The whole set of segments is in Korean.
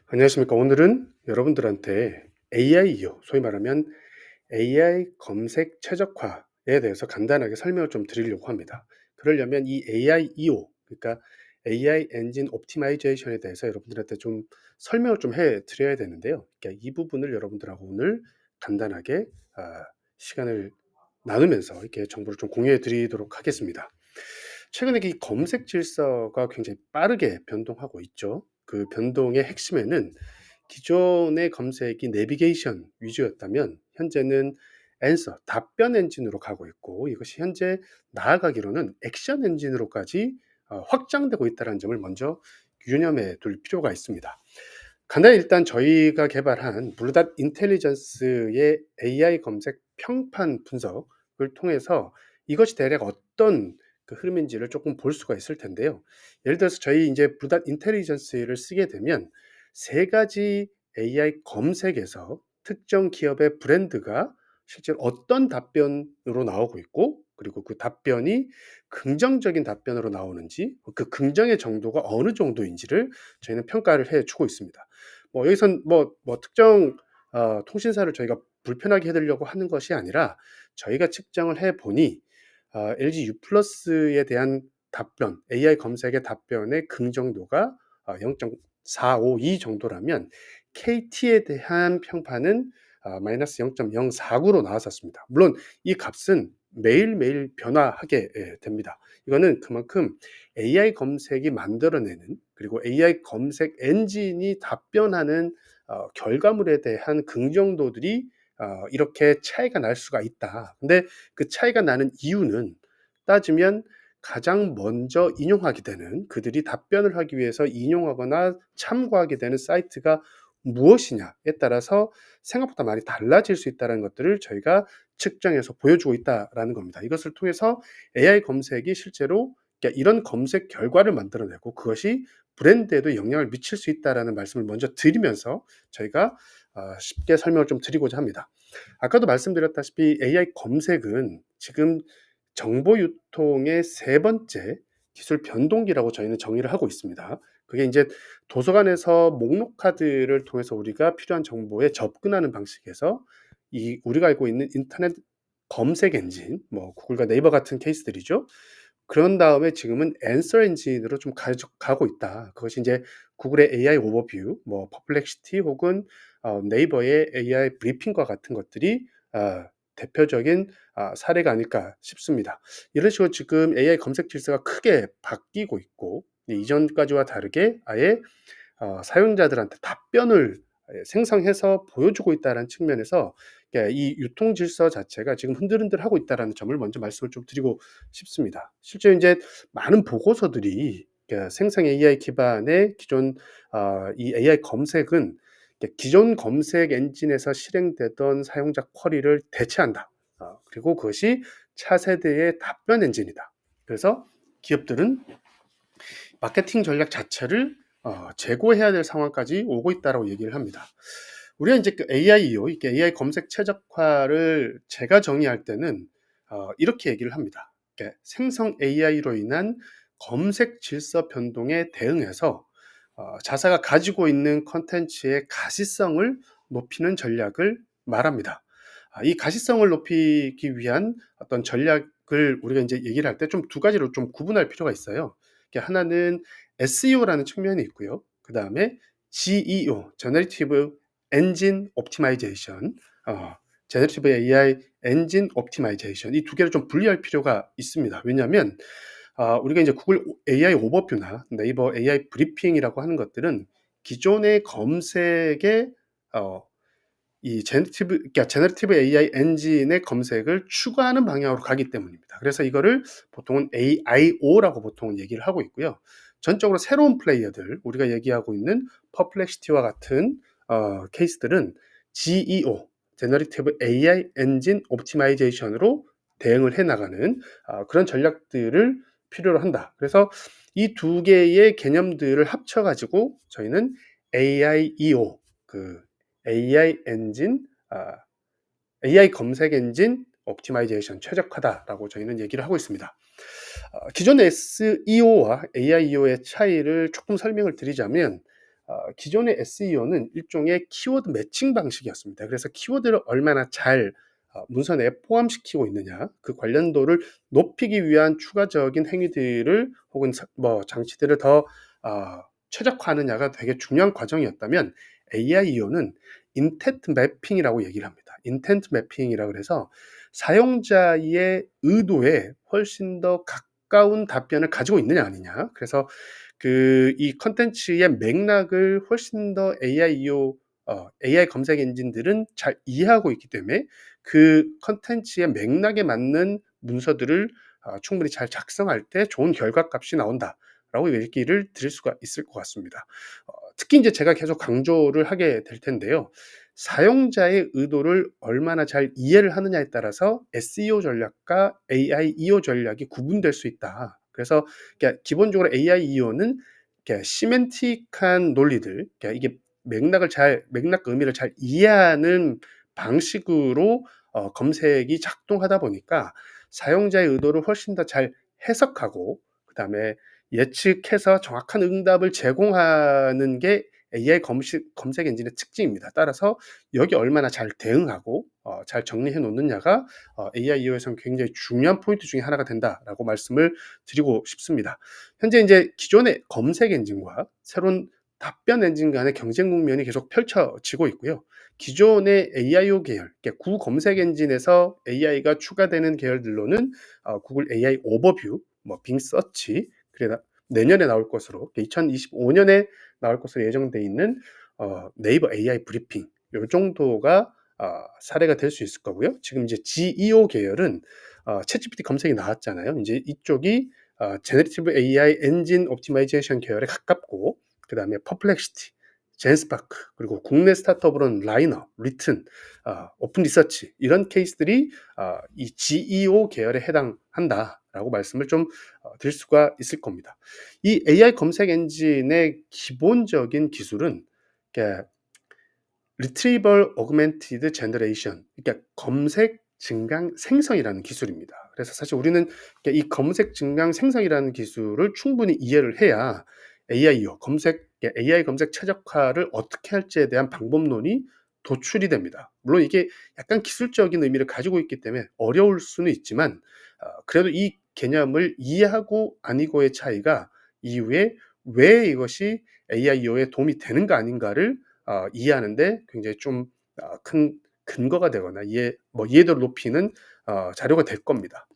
안녕하십니까. 오늘은 여러분들한테 AI요, 소위 말하면 AI 검색 최적화에 대해서 간단하게 설명을 좀 드리려고 합니다. 그러려면 이 AIEO, 그러니까 AI 엔진 옵티마이제이션에 대해서 여러분들한테 좀 설명을 좀 해 드려야 되는데요. 그러니까 이 부분을 여러분들하고 오늘 간단하게 시간을 나누면서 이렇게 정보를 좀 공유해 드리도록 하겠습니다. 최근에 이 검색 질서가 굉장히 빠르게 변동하고 있죠. 그 변동의 핵심에는 기존의 검색이 내비게이션 위주였다면 현재는 앤서, 답변 엔진으로 가고 있고, 이것이 현재 나아가기로는 액션 엔진으로까지 확장되고 있다는 점을 먼저 유념해 둘 필요가 있습니다. 간단히 일단 저희가 개발한 블루닷 인텔리전스의 AI 검색 평판 분석을 통해서 이것이 대략 어떤 그 흐름인지를 조금 볼 수가 있을 텐데요. 예를 들어서 저희 이제 블루닷 인텔리전스를 쓰게 되면 세 가지 AI 검색에서 특정 기업의 브랜드가 실제로 어떤 답변으로 나오고 있고, 그리고 그 답변이 긍정적인 답변으로 나오는지, 그 긍정의 정도가 어느 정도인지를 저희는 평가를 해 주고 있습니다. 여기선 특정 통신사를 저희가 불편하게 해 드리려고 하는 것이 아니라, 저희가 측정을 해 보니 LG U+에 대한 답변, AI 검색의 답변의 긍정도가 0.452 정도라면 KT에 대한 평판은 마이너스 0.049로 나왔었습니다. 물론 이 값은 매일매일 변화하게 됩니다. 이거는 그만큼 AI 검색이 만들어내는, 그리고 AI 검색 엔진이 답변하는 결과물에 대한 긍정도들이 이렇게 차이가 날 수가 있다. 근데 그 차이가 나는 이유는 따지면 가장 먼저 인용하게 되는, 그들이 답변을 하기 위해서 인용하거나 참고하게 되는 사이트가 무엇이냐에 따라서 생각보다 많이 달라질 수 있다는 것들을 저희가 측정해서 보여주고 있다라는 겁니다. 이것을 통해서 AI 검색이 실제로 이런 검색 결과를 만들어내고 그것이 브랜드에도 영향을 미칠 수 있다라는 말씀을 먼저 드리면서 저희가 쉽게 설명을 좀 드리고자 합니다. 아까도 말씀드렸다시피 AI 검색은 지금 정보 유통의 세 번째 기술 변동기라고 저희는 정의를 하고 있습니다. 그게 이제 도서관에서 목록 카드를 통해서 우리가 필요한 정보에 접근하는 방식에서 이 우리가 알고 있는 인터넷 검색 엔진, 구글과 네이버 같은 케이스들이죠. 그런 다음에 지금은 앤서 엔진으로 좀 가고 있다. 그것이 이제 구글의 AI 오버뷰, 퍼플렉시티 혹은 네이버의 AI 브리핑과 같은 것들이 대표적인 사례가 아닐까 싶습니다. 이런 식으로 지금 AI 검색 질서가 크게 바뀌고 있고, 이전까지와 다르게 아예 사용자들한테 답변을 생성해서 보여주고 있다는 측면에서 이 유통 질서 자체가 지금 흔들흔들하고 있다는 점을 먼저 말씀을 좀 드리고 싶습니다. 실제 이제 많은 보고서들이 생성 AI 기반의 기존 이 AI 검색은 기존 검색 엔진에서 실행되던 사용자 쿼리를 대체한다. 그리고 그것이 차세대의 답변 엔진이다. 그래서 기업들은 마케팅 전략 자체를 재고해야 될 상황까지 오고 있다라고 얘기를 합니다. 우리가 이제 그 AI요, 이렇게 AI 검색 최적화를 제가 정의할 때는 이렇게 얘기를 합니다. 생성 AI로 인한 검색 질서 변동에 대응해서 자사가 가지고 있는 컨텐츠의 가시성을 높이는 전략을 말합니다. 이 가시성을 높이기 위한 어떤 전략을 우리가 이제 얘기를 할 때 좀 두 가지로 좀 구분할 필요가 있어요. 하나는 SEO라는 측면이 있고요. 그 다음에 GEO, Generative Engine Optimization, Generative AI Engine Optimization, 이 두 개를 좀 분리할 필요가 있습니다. 왜냐하면 우리가 이제 구글 AI 오버뷰나 네이버 AI 브리핑이라고 하는 것들은 기존의 검색의 이 제너티브 AI 엔진의 검색을 추가하는 방향으로 가기 때문입니다. 그래서 이거를 보통은 AIO라고 보통은 얘기를 하고 있고요. 전적으로 새로운 플레이어들, 우리가 얘기하고 있는 퍼플렉시티와 같은 케이스들은 GEO, 제너리티브 AI 엔진 옵티마이제이션으로 대응을 해 나가는 그런 전략들을 필요로 한다. 그래서 이 두 개의 개념들을 합쳐 가지고 저희는 AIEO, 그 AI 엔진, AI 검색 엔진 옵티마이제이션 최적화다라고 저희는 얘기를 하고 있습니다. 기존 SEO와 AIEO의 차이를 조금 설명을 드리자면, 기존의 SEO는 일종의 키워드 매칭 방식이었습니다. 그래서 키워드를 얼마나 잘 문서 내에 포함시키고 있느냐, 그 관련도를 높이기 위한 추가적인 행위들을 혹은 장치들을 더 최적화하느냐가 되게 중요한 과정이었다면, AIEO는 인텐트 매핑이라고 얘기를 합니다. 인텐트 매핑이라고 그래서 사용자의 의도에 훨씬 더 가까운 답변을 가지고 있느냐 아니냐. 그래서 이 컨텐츠의 맥락을 훨씬 더 AI 검색 엔진들은 잘 이해하고 있기 때문에 그 컨텐츠의 맥락에 맞는 문서들을 충분히 잘 작성할 때 좋은 결과값이 나온다라고 얘기를 드릴 수가 있을 것 같습니다. 특히 이제 제가 계속 강조를 하게 될 텐데요. 사용자의 의도를 얼마나 잘 이해를 하느냐에 따라서 SEO 전략과 AIEO 전략이 구분될 수 있다. 그래서 기본적으로 AIEO는 시멘틱한 논리들, 이게 맥락과 의미를 잘 이해하는 방식으로 검색이 작동하다 보니까 사용자의 의도를 훨씬 더 잘 해석하고, 그다음에 예측해서 정확한 응답을 제공하는 게 AI 검색 엔진의 특징입니다. 따라서 여기 얼마나 잘 대응하고 잘 정리해 놓느냐가 AIEO에서는 굉장히 중요한 포인트 중에 하나가 된다라고 말씀을 드리고 싶습니다. 현재 이제 기존의 검색 엔진과 새로운 답변 엔진 간의 경쟁 국면이 계속 펼쳐지고 있고요. 기존의 AIO 계열, 구 검색 엔진에서 AI가 추가되는 계열들로는 구글 AI 오버뷰, 빙 서치, 그래 내년에 나올 것으로, 2025년에 나올 것으로 예정돼 있는 네이버 AI 브리핑, 요 정도가 사례가 될 수 있을 거고요. 지금 이제 GEO 계열은 챗GPT 검색이 나왔잖아요. 이제 이쪽이 제너리티브 AI 엔진 옵티마이제이션 계열에 가깝고, 그다음에 퍼플렉시티, 젠스파크, 그리고 국내 스타트업으로는 라이너, 리튼, 오픈 리서치, 이런 케이스들이 이 GEO 계열에 해당한다라고 말씀을 좀 드릴 수가 있을 겁니다. 이 AI 검색 엔진의 기본적인 기술은 Retrieval Augmented Generation, 그러니까 검색 증강 생성이라는 기술입니다. 그래서 사실 우리는 이 검색 증강 생성이라는 기술을 충분히 이해를 해야 AI 검색 최적화를 어떻게 할지에 대한 방법론이 도출이 됩니다. 물론 이게 약간 기술적인 의미를 가지고 있기 때문에 어려울 수는 있지만, 그래도 이 개념을 이해하고 아니고의 차이가 이후에 왜 이것이 AI에 도움이 되는가 아닌가를 이해하는데 굉장히 좀 큰 근거가 되거나 이해도를 높이는 자료가 될 겁니다.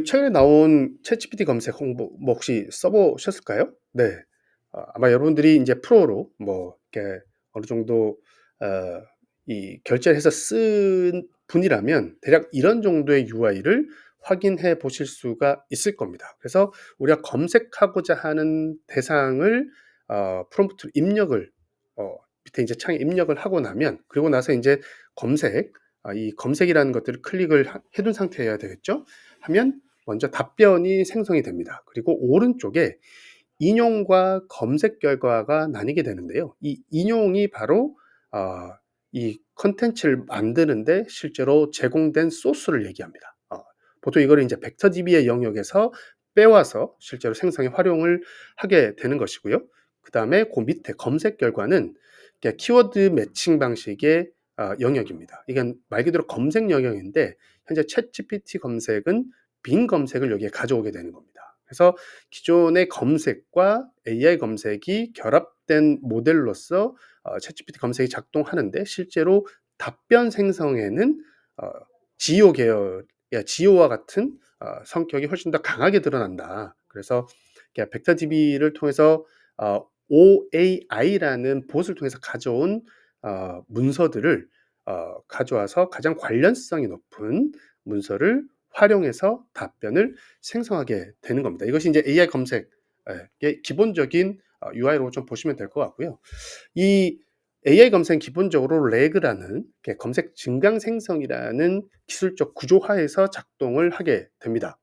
최근에 나온 챗GPT 검색 홍보 혹시 써보셨을까요? 네. 아마 여러분들이 이제 프로로 이렇게 어느 정도 이 결제를 해서 쓴 분이라면 대략 이런 정도의 UI를 확인해 보실 수가 있을 겁니다. 그래서 우리가 검색하고자 하는 대상을 프롬프트로 입력을 밑에 이제 창에 입력을 하고 나면, 그리고 나서 이제 이 검색이라는 것들을 클릭을 해둔 상태여야 되겠죠. 하면 먼저 답변이 생성이 됩니다. 그리고 오른쪽에 인용과 검색 결과가 나뉘게 되는데요. 이 인용이 바로 이 컨텐츠를 만드는데 실제로 제공된 소스를 얘기합니다. 보통 이거를 이제 벡터DB의 영역에서 빼와서 실제로 생성에 활용을 하게 되는 것이고요. 그 다음에 그 밑에 검색 결과는 키워드 매칭 방식의 영역입니다. 이건 말 그대로 검색 영역인데, 현재 챗GPT 검색은 빙 검색을 여기에 가져오게 되는 겁니다. 그래서 기존의 검색과 AI 검색이 결합된 모델로서 챗GPT 검색이 작동하는데, 실제로 답변 생성에는 GEO GEO와 같은 성격이 훨씬 더 강하게 드러난다. 그래서 벡터DB를 통해서 OAI라는 봇을 통해서 가져온 문서들을 가져와서 가장 관련성이 높은 문서를 활용해서 답변을 생성하게 되는 겁니다. 이것이 이제 AI 검색의 기본적인 UI로 좀 보시면 될 것 같고요. 이 AI 검색은 기본적으로 레그라는 검색 증강 생성이라는 기술적 구조화에서 작동을 하게 됩니다.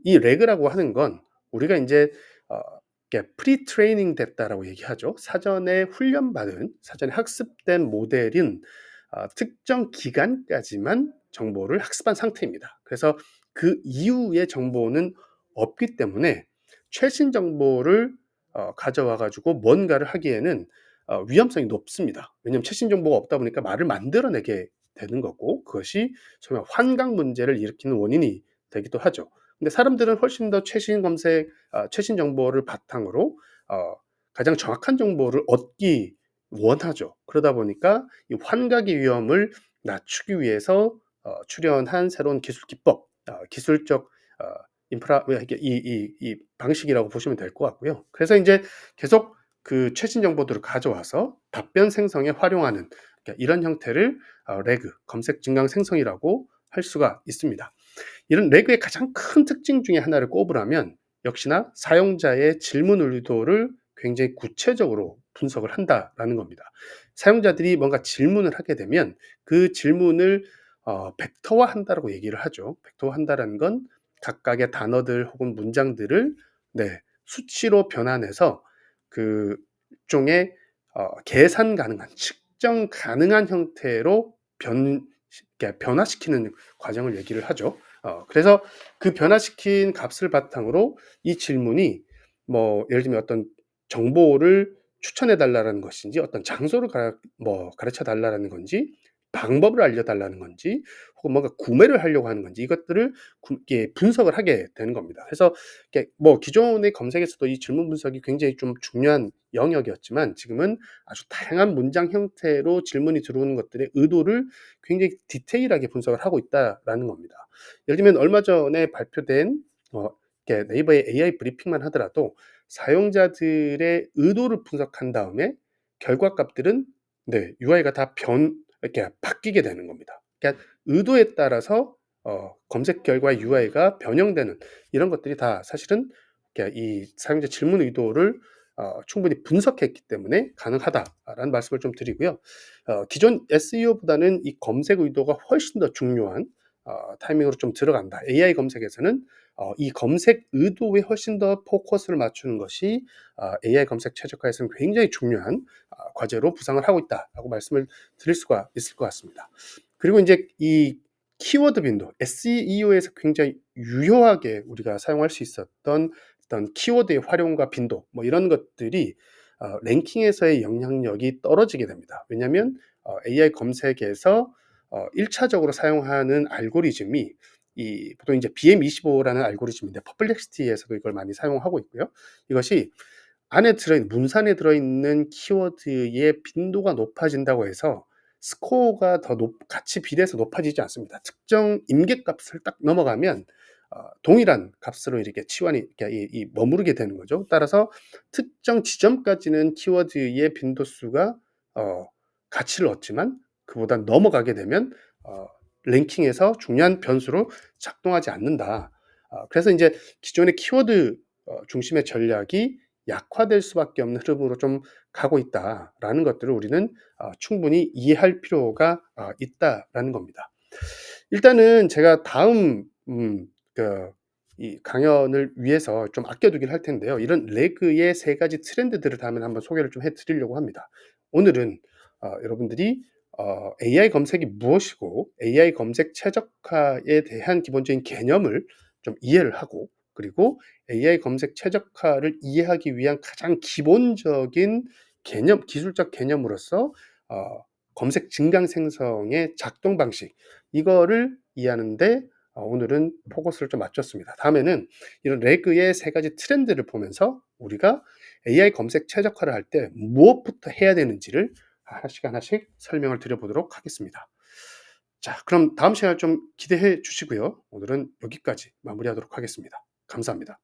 이 레그라고 하는 건 우리가 이제 프리 트레이닝 됐다라고 얘기하죠. 사전에 학습된 모델인 특정 기간까지만 정보를 학습한 상태입니다. 그래서 그 이후의 정보는 없기 때문에 최신 정보를 가져와 가지고 뭔가를 하기에는 위험성이 높습니다. 왜냐하면 최신 정보가 없다 보니까 말을 만들어내게 되는 거고 그것이 소위 말해 환강 문제를 일으키는 원인이 되기도 하죠. 근데 사람들은 훨씬 더 최신 검색 최신 정보를 바탕으로 가장 정확한 정보를 얻기 원하죠. 그러다 보니까 이 환각의 위험을 낮추기 위해서 출현한 새로운 기술 기법, 기술적 어 인프라 뭐 이렇게 이 방식이라고 보시면 될 것 같고요. 그래서 인제 계속 그 최신 정보들을 가져와서 답변 생성에 활용하는 그러니까 이런 형태를 레그 검색 증강 생성이라고 할 수가 있습니다. 이런 레그의 가장 큰 특징 중에 하나를 꼽으라면 역시나 사용자의 질문 의도를 굉장히 구체적으로 분석을 한다라는 겁니다. 사용자들이 뭔가 질문을 하게 되면 그 질문을 벡터화한다라고 얘기를 하죠. 벡터화한다라는 건 각각의 단어들 혹은 문장들을 네 수치로 변환해서 그 일종의 계산 가능한 측정 가능한 형태로 그러니까 변화시키는 과정을 얘기를 하죠. 그래서 그 변화시킨 값을 바탕으로 이 질문이 뭐 예를 들면 어떤 정보를 추천해 달라라는 것인지 어떤 장소를 가르쳐 달라라는 건지 방법을 알려 달라는 건지 혹은 뭔가 구매를 하려고 하는 건지 이것들을 이렇게 분석을 하게 되는 겁니다. 그래서 이렇게 뭐 기존의 검색에서도 이 질문 분석이 굉장히 좀 중요한 영역이었지만 지금은 아주 다양한 문장 형태로 질문이 들어오는 것들의 의도를 굉장히 디테일하게 분석을 하고 있다라는 겁니다. 예를 들면 얼마 전에 발표된 어 이렇게 네이버의 AI 브리핑만 하더라도 사용자들의 의도를 분석한 다음에 결과값들은 네 UI가 다 이렇게 바뀌게 되는 겁니다. 그러니까 의도에 따라서 검색 결과의 UI가 변형되는 이런 것들이 다 사실은 이렇게 이 사용자 질문 의도를 충분히 분석했기 때문에 가능하다라는 말씀을 좀 드리고요. 기존 SEO보다는 이 검색 의도가 훨씬 더 중요한 타이밍으로 좀 들어간다. AI 검색에서는 이 검색 의도에 훨씬 더 포커스를 맞추는 것이 AI 검색 최적화에서는 굉장히 중요한 과제로 부상을 하고 있다라고 말씀을 드릴 수가 있을 것 같습니다. 그리고 인제 이 키워드 빈도, SEO에서 굉장히 유효하게 우리가 사용할 수 있었던 어떤 키워드의 활용과 빈도 뭐 이런 것들이 랭킹에서의 영향력이 떨어지게 됩니다. 왜냐하면 AI 검색에서 1 차적으로 사용하는 알고리즘이 이 보통 이제 BM25라는 알고리즘인데 퍼플렉시티에서도 이걸 많이 사용하고 있고요. 이것이 안에 들어있는 문산에 들어있는 키워드의 빈도가 높아진다고 해서 스코어가 더 같이 비례해서 높아지지 않습니다. 특정 임계값을 딱 넘어가면 동일한 값으로 이렇게 치환이 이렇게 머무르게 되는 거죠. 따라서 특정 지점까지는 키워드의 빈도수가 가치를 얻지만 그보다 넘어가게 되면 어 랭킹에서 중요한 변수로 작동하지 않는다. 그래서 인제 기존의 키워드 중심의 전략이 약화될 수밖에 없는 흐름으로 좀 가고 있다라는 것들을 우리는 충분히 이해할 필요가 있다라는 겁니다. 일단은 제가 다음 그 이 강연을 위해서 좀 아껴 두긴 할 텐데요. 이런 레그의 3 가지 트렌드들을 다음에 한번 소개를 좀 해 드리려고 합니다. 오늘은 여러분들이 AI 검색이 무엇이고 AI 검색 최적화에 대한 기본적인 개념을 좀 이해를 하고 그리고 AI 검색 최적화를 이해하기 위한 가장 기본적인 개념 기술적 개념으로서 어 검색 증강 생성의 작동 방식 이거를 이해하는 데 오늘은 포커스를 좀 맞췄습니다. 다음에는 이런 레그의 3 가지 트렌드를 보면서 우리가 AI 검색 최적화를 할 때 무엇부터 해야 되는지를 하나씩 하나씩 설명을 드려 보도록 하겠습니다. 자 그럼 다음 시간을 좀 기대해 주시고요. 오늘은 여기까지 마무리하도록 하겠습니다. 감사합니다.